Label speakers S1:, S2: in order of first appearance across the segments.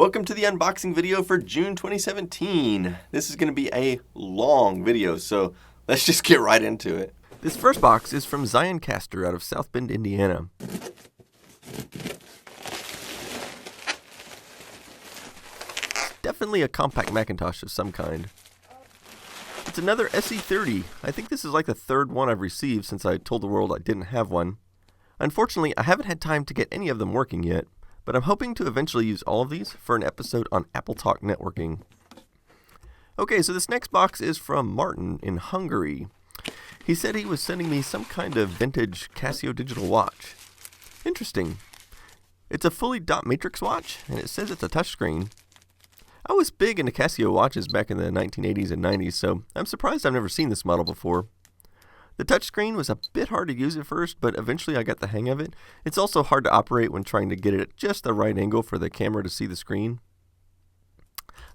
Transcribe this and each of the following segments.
S1: Welcome to the unboxing video for June 2017. This is going to be a long video, so let's just get right into it. This first box is from Zioncaster out of South Bend, Indiana. It's definitely a compact Macintosh of some kind. It's another SE30. I think this is like the third one I've received since I told the world I didn't have one. Unfortunately, I haven't had time to get any of them working yet, but I'm hoping to eventually use all of these for an episode on Apple Talk networking. Okay, so this next box is from Martin in Hungary. He said he was sending me some kind of vintage Casio digital watch. Interesting. It's a fully dot matrix watch, and it says it's a touchscreen. I was big into Casio watches back in the 1980s and 90s, so I'm surprised I've never seen this model before. The touchscreen was a bit hard to use at first, but eventually I got the hang of it. It's also hard to operate when trying to get it at just the right angle for the camera to see the screen.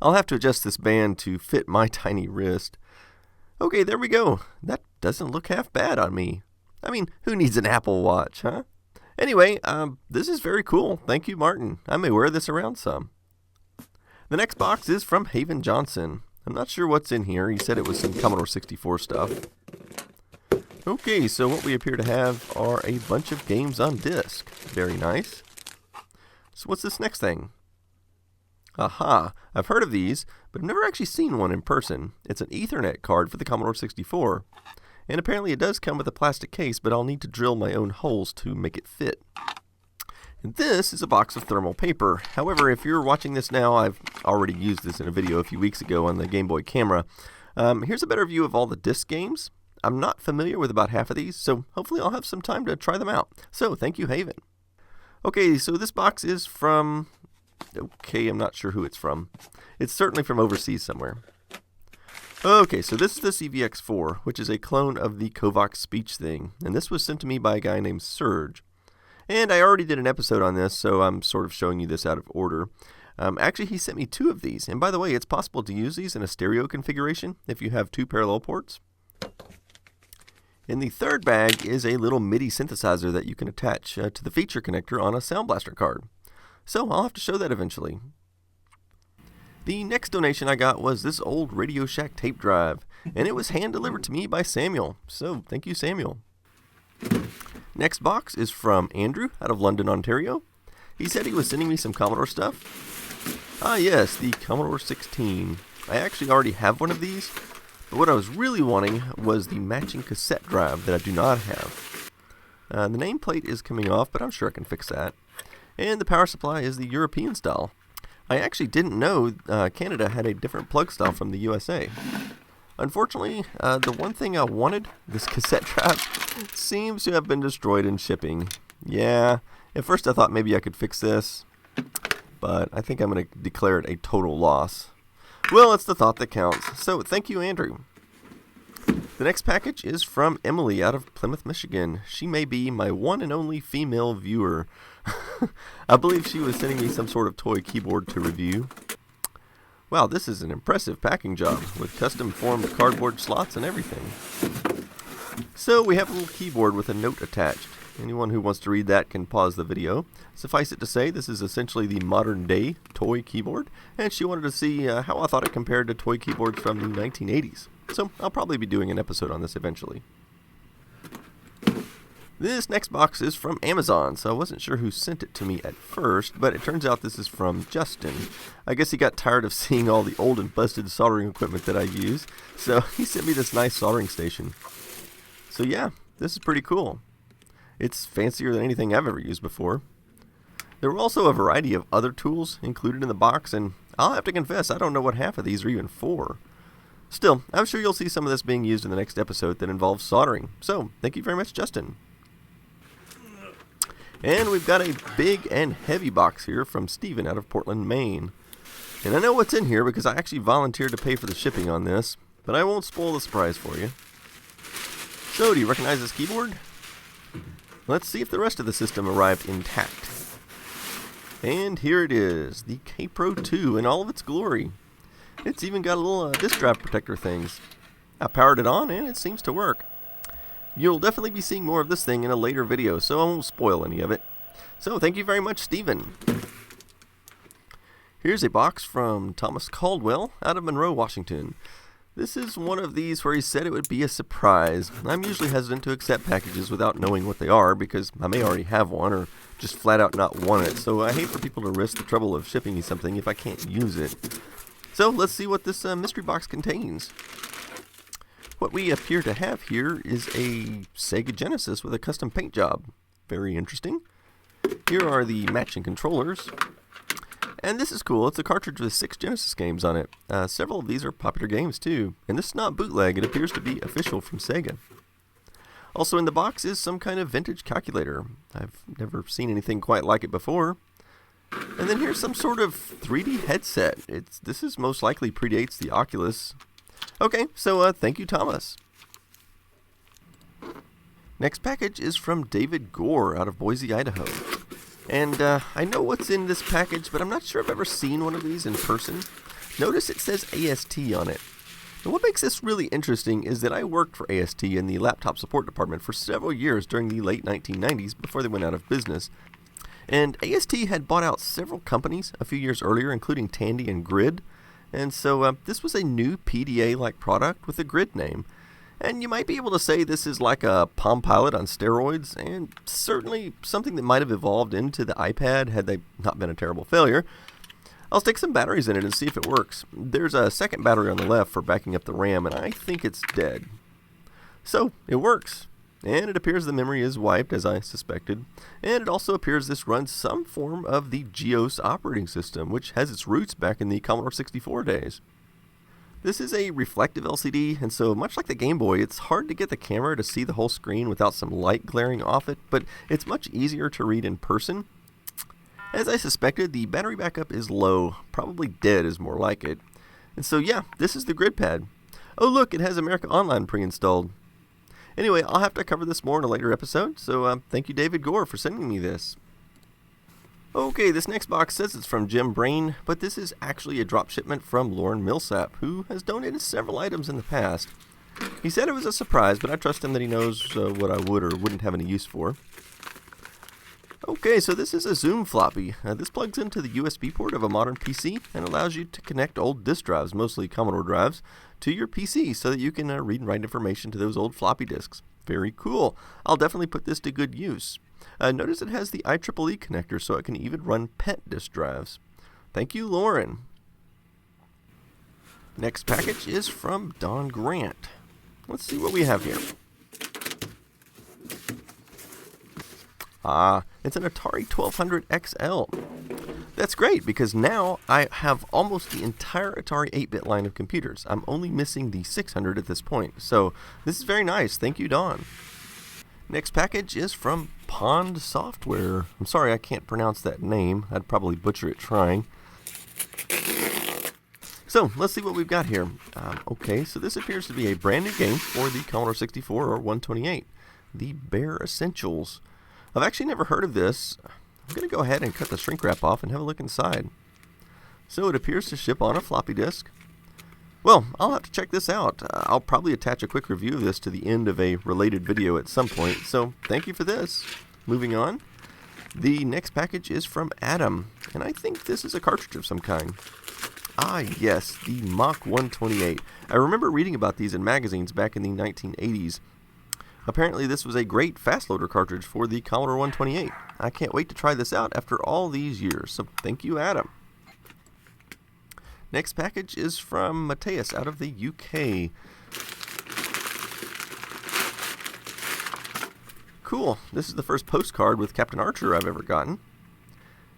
S1: I'll have to adjust this band to fit my tiny wrist. Okay, there we go. That doesn't look half bad on me. I mean, who needs an Apple Watch, huh? Anyway, this is very cool. Thank you, Martin. I may wear this around some. The next box is from Haven Johnson. I'm not sure what's in here. He said it was some Commodore 64 stuff. Okay, so what we appear to have are a bunch of games on disc. Very nice. So what's this next thing? Aha, I've heard of these, but I've never actually seen one in person. It's an Ethernet card for the Commodore 64. And apparently it does come with a plastic case, but I'll need to drill my own holes to make it fit. And this is a box of thermal paper. However, if you're watching this now, I've already used this in a video a few weeks ago on the Game Boy camera. Here's a better view of all the disc games. I'm not familiar with about half of these, so hopefully I'll have some time to try them out. So, thank you, Haven. Okay, so this box is from... Okay, I'm not sure who it's from. It's certainly from overseas somewhere. Okay, so this is the CVX4, which is a clone of the Kovacs speech thing. And this was sent to me by a guy named Serge. And I already did an episode on this, so I'm sort of showing you this out of order. Actually, he sent me two of these. And by the way, it's possible to use these in a stereo configuration if you have two parallel ports. In the third bag is a little MIDI synthesizer that you can attach to the feature connector on a Sound Blaster card. So I'll have to show that eventually. The next donation I got was this old Radio Shack tape drive, and it was hand delivered to me by Samuel. So thank you, Samuel. Next box is from Andrew out of London, Ontario. He said he was sending me some Commodore stuff. Ah yes, the Commodore 16. I actually already have one of these. But what I was really wanting was the matching cassette drive that I do not have. The nameplate is coming off, but I'm sure I can fix that. And the power supply is the European style. I actually didn't know Canada had a different plug style from the USA. Unfortunately, the one thing I wanted, this cassette drive, seems to have been destroyed in shipping. Yeah, at first I thought maybe I could fix this, but I think I'm going to declare it a total loss. Well, it's the thought that counts. So, thank you, Andrew. The next package is from Emily out of Plymouth, Michigan. She may be my one and only female viewer. I believe she was sending me some sort of toy keyboard to review. Wow, this is an impressive packing job with custom formed cardboard slots and everything. So, we have a little keyboard with a note attached. Anyone who wants to read that can pause the video. Suffice it to say, this is essentially the modern-day toy keyboard, and she wanted to see how I thought it compared to toy keyboards from the 1980s. So, I'll probably be doing an episode on this eventually. This next box is from Amazon, so I wasn't sure who sent it to me at first, but it turns out this is from Justin. I guess he got tired of seeing all the old and busted soldering equipment that I use, so he sent me this nice soldering station. So yeah, this is pretty cool. It's fancier than anything I've ever used before. There were also a variety of other tools included in the box, and I'll have to confess I don't know what half of these are even for. Still, I'm sure you'll see some of this being used in the next episode that involves soldering. So, thank you very much, Justin. And we've got a big and heavy box here from Steven out of Portland, Maine. And I know what's in here because I actually volunteered to pay for the shipping on this, but I won't spoil the surprise for you. So, do you recognize this keyboard? Let's see if the rest of the system arrived intact. And here it is, the K-Pro 2 in all of its glory. It's even got a little disk drive protector things. I powered it on and it seems to work. You'll definitely be seeing more of this thing in a later video, so I won't spoil any of it. So thank you very much, Steven. Here's a box from Thomas Caldwell out of Monroe, Washington. This is one of these where he said it would be a surprise. I'm usually hesitant to accept packages without knowing what they are because I may already have one or just flat out not want it, so I hate for people to risk the trouble of shipping me something if I can't use it. So let's see what this mystery box contains. What we appear to have here is a Sega Genesis with a custom paint job. Very interesting. Here are the matching controllers. And this is cool. It's a cartridge with 6 Genesis games on it. Several of these are popular games too. And this is not bootleg. It appears to be official from Sega. Also in the box is some kind of vintage calculator. I've never seen anything quite like it before. And then here's some sort of 3D headset. This is most likely predates the Oculus. Okay, so thank you, Thomas. Next package is from David Gore out of Boise, Idaho. And I know what's in this package, but I'm not sure I've ever seen one of these in person. Notice it says AST on it. Now what makes this really interesting is that I worked for AST in the laptop support department for several years during the late 1990s before they went out of business. And AST had bought out several companies a few years earlier, including Tandy and Grid. And so this was a new PDA-like product with a Grid name. And you might be able to say this is like a Palm Pilot on steroids, and certainly something that might have evolved into the iPad had they not been a terrible failure. I'll stick some batteries in it and see if it works. There's a second battery on the left for backing up the RAM, and I think it's dead. So, it works. And it appears the memory is wiped, as I suspected. And it also appears this runs some form of the GEOS operating system, which has its roots back in the Commodore 64 days. This is a reflective LCD, and so much like the Game Boy, it's hard to get the camera to see the whole screen without some light glaring off it, but it's much easier to read in person. As I suspected, the battery backup is low, probably dead is more like it. And so yeah, this is the Grid Pad. Oh look, it has America Online pre-installed. Anyway, I'll have to cover this more in a later episode, so thank you David Gore for sending me this. Okay, this next box says it's from Jim Brain, but this is actually a drop shipment from Lauren Millsap, who has donated several items in the past. He said it was a surprise, but I trust him that he knows what I would or wouldn't have any use for. Okay, so this is a Zoom floppy. This plugs into the USB port of a modern PC and allows you to connect old disk drives, mostly Commodore drives, to your PC so that you can read and write information to those old floppy disks. Very cool. I'll definitely put this to good use. Notice it has the IEEE connector, so it can even run PET disk drives. Thank you, Lauren. Next package is from Don Grant. Let's see what we have here. It's an Atari 1200 XL. That's great, because now I have almost the entire Atari 8-bit line of computers. I'm only missing the 600 at this point, so this is very nice. Thank you, Don. Next package is from Pond Software. I'm sorry I can't pronounce that name. I'd probably butcher it trying. So, let's see what we've got here. Okay, so this appears to be a brand new game for the Commodore 64 or 128. The Bare Essentials. I've actually never heard of this. I'm going to go ahead and cut the shrink wrap off and have a look inside. So it appears to ship on a floppy disk. Well, I'll have to check this out. I'll probably attach a quick review of this to the end of a related video at some point, so thank you for this. Moving on, the next package is from Adam, and I think this is a cartridge of some kind. Yes, the Mach 128. I remember reading about these in magazines back in the 1980s. Apparently this was a great fast loader cartridge for the Commodore 128. I can't wait to try this out after all these years, so thank you, Adam. Next package is from Matthias out of the UK. Cool, this is the first postcard with Captain Archer I've ever gotten.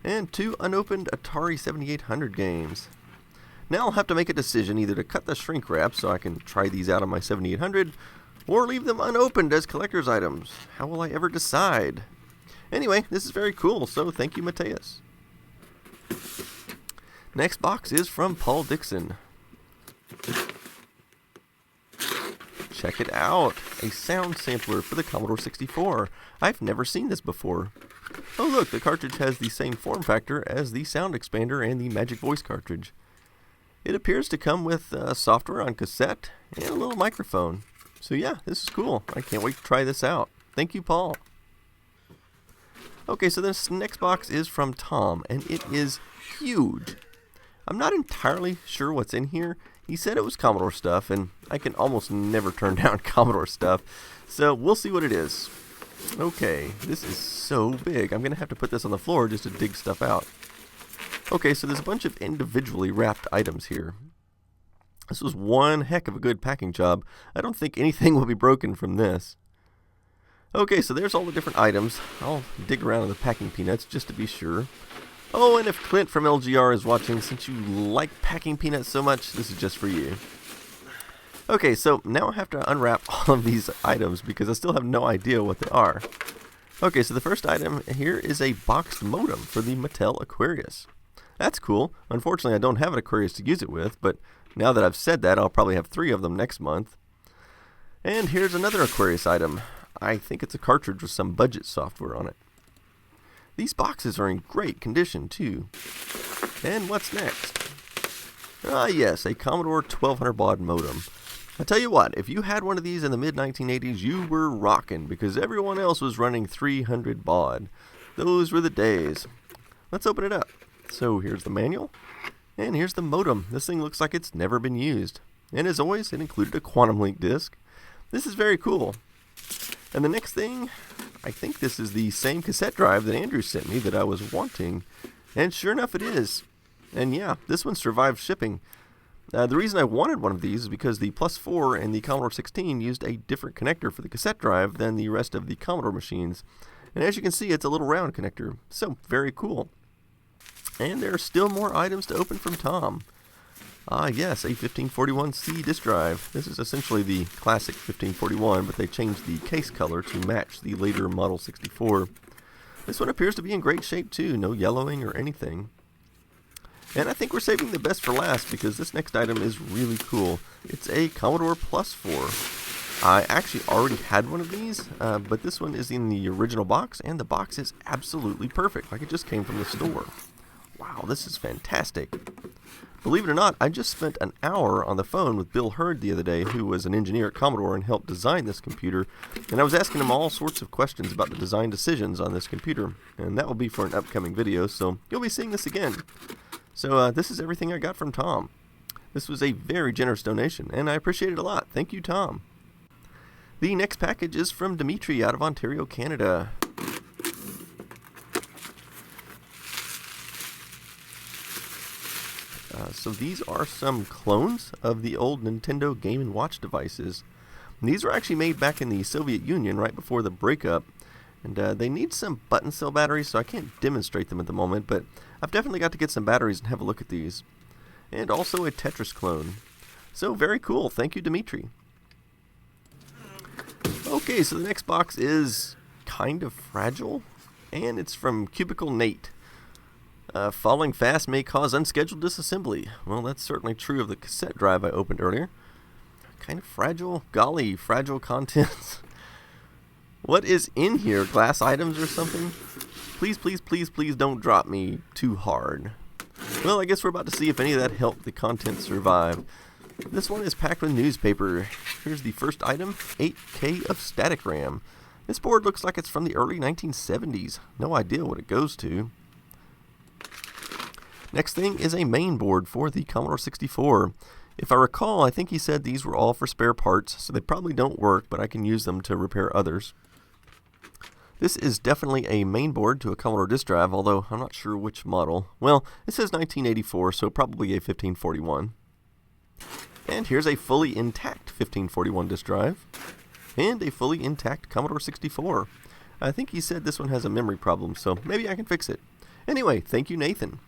S1: And 2 unopened Atari 7800 games. Now I'll have to make a decision either to cut the shrink wrap so I can try these out on my 7800, or leave them unopened as collector's items. How will I ever decide? Anyway, this is very cool, so thank you, Matthias. Next box is from Paul Dixon. Check it out, a sound sampler for the Commodore 64. I've never seen this before. Oh look, the cartridge has the same form factor as the sound expander and the Magic Voice cartridge. It appears to come with software on cassette and a little microphone. So yeah, this is cool. I can't wait to try this out. Thank you, Paul. Okay, so this next box is from Tom, and it is huge. I'm not entirely sure what's in here. He said it was Commodore stuff, and I can almost never turn down Commodore stuff, so we'll see what it is. Okay, this is so big. I'm going to have to put this on the floor just to dig stuff out. Okay, so there's a bunch of individually wrapped items here. This was one heck of a good packing job. I don't think anything will be broken from this. Okay, so there's all the different items. I'll dig around in the packing peanuts just to be sure. Oh, and if Clint from LGR is watching, since you like packing peanuts so much, this is just for you. Okay, so now I have to unwrap all of these items because I still have no idea what they are. Okay, so the first item here is a boxed modem for the Mattel Aquarius. That's cool. Unfortunately, I don't have an Aquarius to use it with, but now that I've said that, I'll probably have 3 of them next month. And here's another Aquarius item. I think it's a cartridge with some budget software on it. These boxes are in great condition, too. And what's next? Ah, yes, a Commodore 1200 baud modem. I tell you what, if you had one of these in the mid-1980s, you were rocking, because everyone else was running 300 baud. Those were the days. Let's open it up. So here's the manual, and here's the modem. This thing looks like it's never been used. And as always, it included a Quantum Link disc. This is very cool. And the next thing, I think this is the same cassette drive that Andrew sent me that I was wanting. And sure enough, it is. And yeah, this one survived shipping. The reason I wanted one of these is because the Plus 4 and the Commodore 16 used a different connector for the cassette drive than the rest of the Commodore machines. And as you can see, it's a little round connector. So, very cool. And there are still more items to open from Tom. Ah, yes, a 1541C disk drive. This is essentially the classic 1541, but they changed the case color to match the later Model 64. This one appears to be in great shape too, no yellowing or anything. And I think we're saving the best for last because this next item is really cool. It's a Commodore Plus 4. I actually already had one of these, but this one is in the original box, and the box is absolutely perfect, like it just came from the store. Wow, this is fantastic. Believe it or not, I just spent an hour on the phone with Bill Hurd the other day, who was an engineer at Commodore and helped design this computer, and I was asking him all sorts of questions about the design decisions on this computer, and that will be for an upcoming video, so you'll be seeing this again. So this is everything I got from Tom. This was a very generous donation, and I appreciate it a lot. Thank you, Tom. The next package is from Dimitri out of Ontario, Canada. So these are some clones of the old Nintendo Game & Watch devices. And these were actually made back in the Soviet Union right before the breakup. And they need some button cell batteries, so I can't demonstrate them at the moment, but I've definitely got to get some batteries and have a look at these. And also a Tetris clone. So very cool. Thank you, Dimitri. Okay, so the next box is kind of fragile, and it's from Cubicle Nate. Falling fast may cause unscheduled disassembly. Well, that's certainly true of the cassette drive I opened earlier. Kind of fragile? Golly, fragile contents. What is in here? Glass items or something? Please, please, please, please don't drop me too hard. Well, I guess we're about to see if any of that helped the contents survive. This one is packed with newspaper. Here's the first item, 8K of static RAM. This board looks like it's from the early 1970s. No idea what it goes to. Next thing is a mainboard for the Commodore 64. If I recall, I think he said these were all for spare parts, so they probably don't work, but I can use them to repair others. This is definitely a mainboard to a Commodore disk drive, although I'm not sure which model. Well, it says 1984, so probably a 1541. And here's a fully intact 1541 disk drive, and a fully intact Commodore 64. I think he said this one has a memory problem, so maybe I can fix it. Anyway, thank you, Nathan.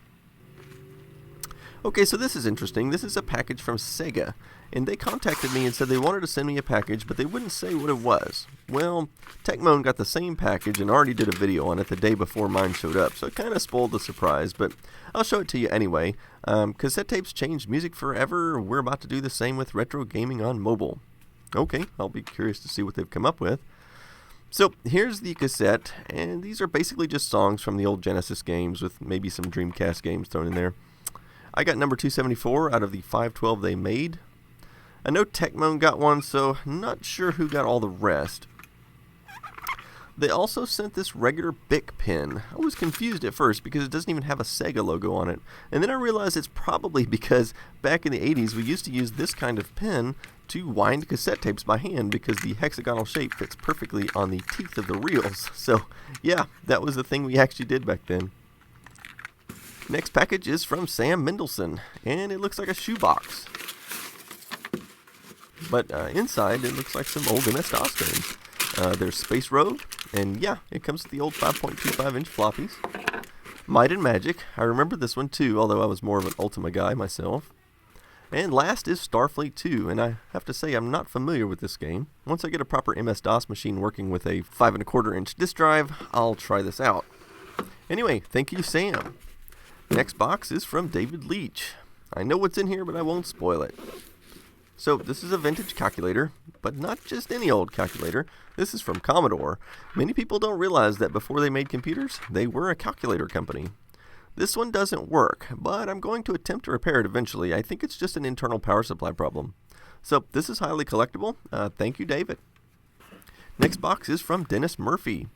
S1: Okay, so this is interesting. This is a package from Sega, and they contacted me and said they wanted to send me a package, but they wouldn't say what it was. Well, Tecmone got the same package and already did a video on it the day before mine showed up, so it kind of spoiled the surprise, but I'll show it to you anyway. Cassette tapes change music forever. We're about to do the same with retro gaming on mobile. Okay, I'll be curious to see what they've come up with. So, here's the cassette, and these are basically just songs from the old Genesis games with maybe some Dreamcast games thrown in there. I got number 274 out of the 512 they made. I know Tecmone got one, so not sure who got all the rest. They also sent this regular Bic Pin. I was confused at first because it doesn't even have a Sega logo on it. And then I realized it's probably because back in the 80s we used to use this kind of pen to wind cassette tapes by hand because the hexagonal shape fits perfectly on the teeth of the reels. So yeah, that was the thing we actually did back then. Next package is from Sam Mendelson, and it looks like a shoebox. But inside it looks like some old MS-DOS games. There's Space Rogue, and yeah, it comes with the old 5.25-inch floppies. Might and Magic, I remember this one too, although I was more of an Ultima guy myself. And last is Starfleet 2, and I have to say I'm not familiar with this game. Once I get a proper MS-DOS machine working with a 5.25-inch disk drive, I'll try this out. Anyway, thank you, Sam. Next box is from David Leach. I know what's in here, but I won't spoil it. So this is a vintage calculator, but not just any old calculator. This is from Commodore. Many people don't realize that before they made computers, they were a calculator company. This one doesn't work, but I'm going to attempt to repair it eventually. I think it's just an internal power supply problem. So this is highly collectible. Thank you, David. Next box is from Dennis Murphy.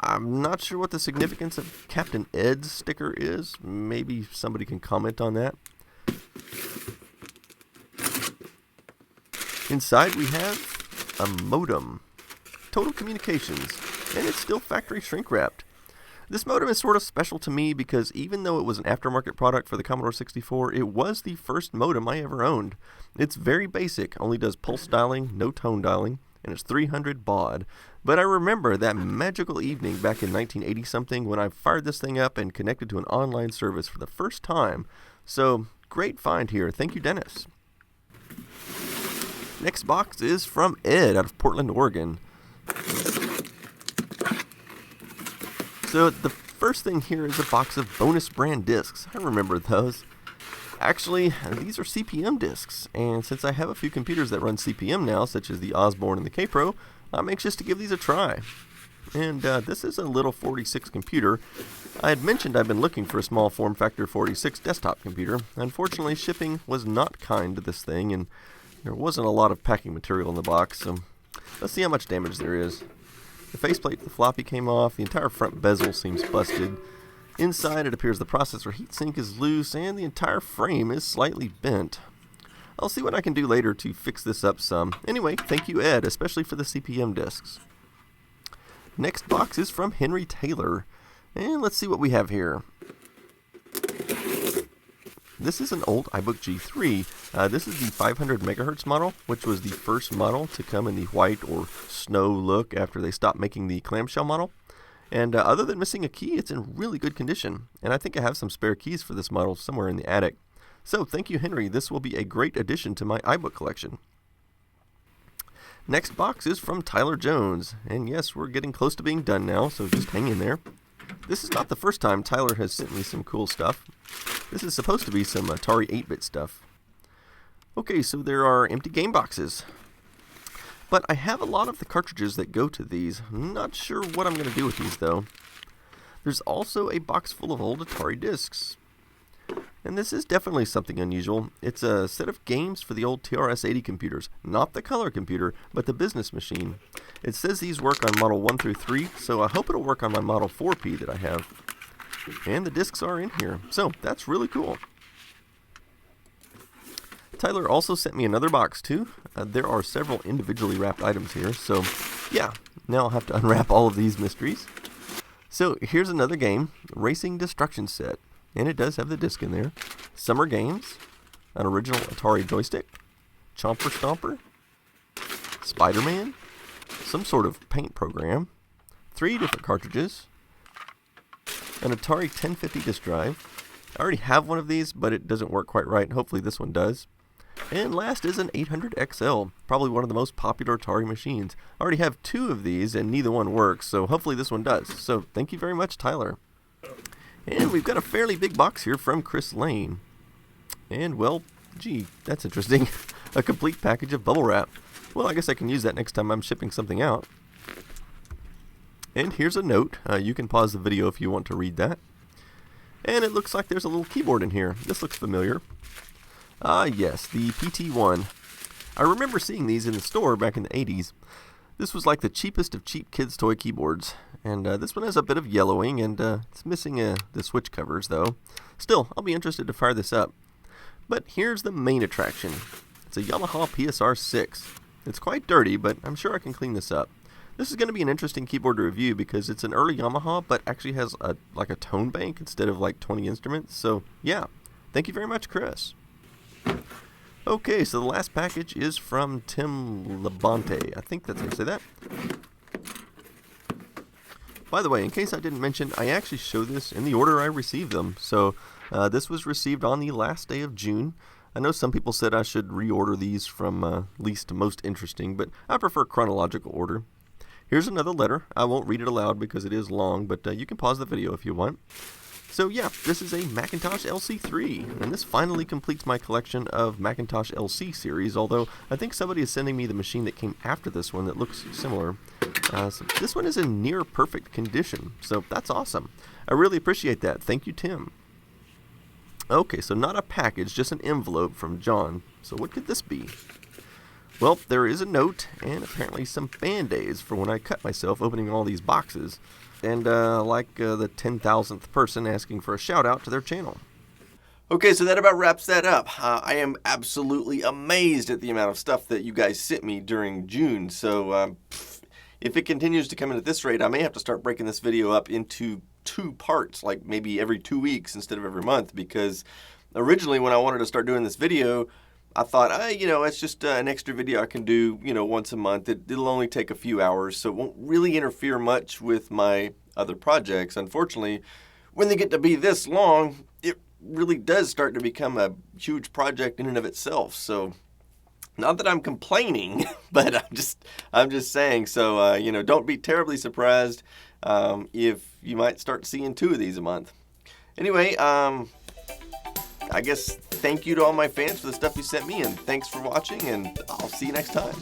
S1: I'm not sure what the significance of Captain Ed's sticker is. Maybe somebody can comment on that. Inside we have a modem, Total Communications, and it's still factory shrink wrapped. This modem is sort of special to me because even though it was an aftermarket product for the Commodore 64, it was the first modem I ever owned. It's very basic, only does pulse dialing, no tone dialing, and it's 300 baud. But I remember that magical evening back in 1980-something when I fired this thing up and connected to an online service for the first time. So, great find here. Thank you, Dennis. Next box is from Ed out of Portland, Oregon. So the first thing here is a box of bonus brand discs. I remember those. Actually, these are CP/M discs, and since I have a few computers that run CP/M now, such as the Osborne and the K-Pro, I'm anxious to give these a try. And this is a little 46 computer. I had mentioned I've been looking for a small form factor 46 desktop computer. Unfortunately, shipping was not kind to this thing, and there wasn't a lot of packing material in the box, so let's see how much damage there is. The faceplate of the floppy came off, the entire front bezel seems busted. Inside it appears the processor heatsink is loose, and the entire frame is slightly bent. I'll see what I can do later to fix this up some. Anyway, thank you, Ed, especially for the CP/M discs. Next box is from Henry Taylor, and let's see what we have here. This is an old Ibook G3. This is the 500 megahertz model, which was the first model to come in the white or snow look after they stopped making the clamshell model. And other than missing a key, it's in really good condition. And I think I have some spare keys for this model somewhere in the attic. So thank you, Henry. This will be a great addition to my iBook collection. Next box is from Tyler Jones. And yes, we're getting close to being done now, so just hang in there. This is not the first time Tyler has sent me some cool stuff. This is supposed to be some Atari 8-bit stuff. Okay, so there are empty game boxes. But I have a lot of the cartridges that go to these. I'm not sure what I'm going to do with these, though. There's also a box full of old Atari discs. And this is definitely something unusual. It's a set of games for the old TRS-80 computers. Not the color computer, but the business machine. It says these work on Model 1 through 3, so I hope it'll work on my Model 4P that I have. And the discs are in here, so that's really cool. Tyler also sent me another box too. There are several individually wrapped items here, so yeah, now I'll have to unwrap all of these mysteries. So here's another game, Racing Destruction Set, and it does have the disc in there. Summer Games, an original Atari joystick, Chomper Stomper, Spider-Man, some sort of paint program, 3 different cartridges, an Atari 1050 disk drive. I already have one of these, but it doesn't work quite right. Hopefully this one does. And last is an 800 XL, probably one of the most popular Atari machines. I already have 2 of these, and neither one works, so hopefully this one does. So thank you very much, Tyler. And we've got a fairly big box here from Chris Lane. And, well, gee, that's interesting. A complete package of bubble wrap. Well, I guess I can use that next time I'm shipping something out. And here's a note. You can pause the video if you want to read that. And it looks like there's a little keyboard in here. This looks familiar. Yes, the PT1. I remember seeing these in the store back in the 80s. This was like the cheapest of cheap kids' toy keyboards. And this one has a bit of yellowing, and it's missing the switch covers, though. Still, I'll be interested to fire this up. But here's the main attraction. It's a Yamaha PSR 6. It's quite dirty, but I'm sure I can clean this up. This is going to be an interesting keyboard to review because it's an early Yamaha, but actually has like a tone bank instead of like 20 instruments. So, yeah. Thank you very much, Chris. Okay, so the last package is from Tim Labonte. I think that's how you say that. By the way, in case I didn't mention, I actually show this in the order I received them. So this was received on the last day of June. I know some people said I should reorder these from least to most interesting, but I prefer chronological order. Here's another letter. I won't read it aloud because it is long, but you can pause the video if you want. So yeah, this is a Macintosh Lc3, and this finally completes my collection of Macintosh Lc series, although I think somebody is sending me the machine that came after this one that looks similar. So this one is in near perfect condition, so that's awesome. I really appreciate that. Thank you, Tim. Okay, so not a package, just an envelope from John. So what could this be? Well, there is a note, and apparently some Band-Aids for when I cut myself opening all these boxes. And like the 10,000th person asking for a shout out to their channel. Okay, so that about wraps that up. I am absolutely amazed at the amount of stuff that you guys sent me during June. So if it continues to come in at this rate, I may have to start breaking this video up into 2 parts, like maybe every 2 weeks instead of every month, because originally when I wanted to start doing this video, I thought, it's just an extra video I can do, once a month. It'll only take a few hours, so it won't really interfere much with my other projects. Unfortunately, when they get to be this long, it really does start to become a huge project in and of itself. So, not that I'm complaining, but I'm just saying. So, don't be terribly surprised if you might start seeing 2 of these a month. Anyway, I guess thank you to all my fans for the stuff you sent me, and thanks for watching, and I'll see you next time.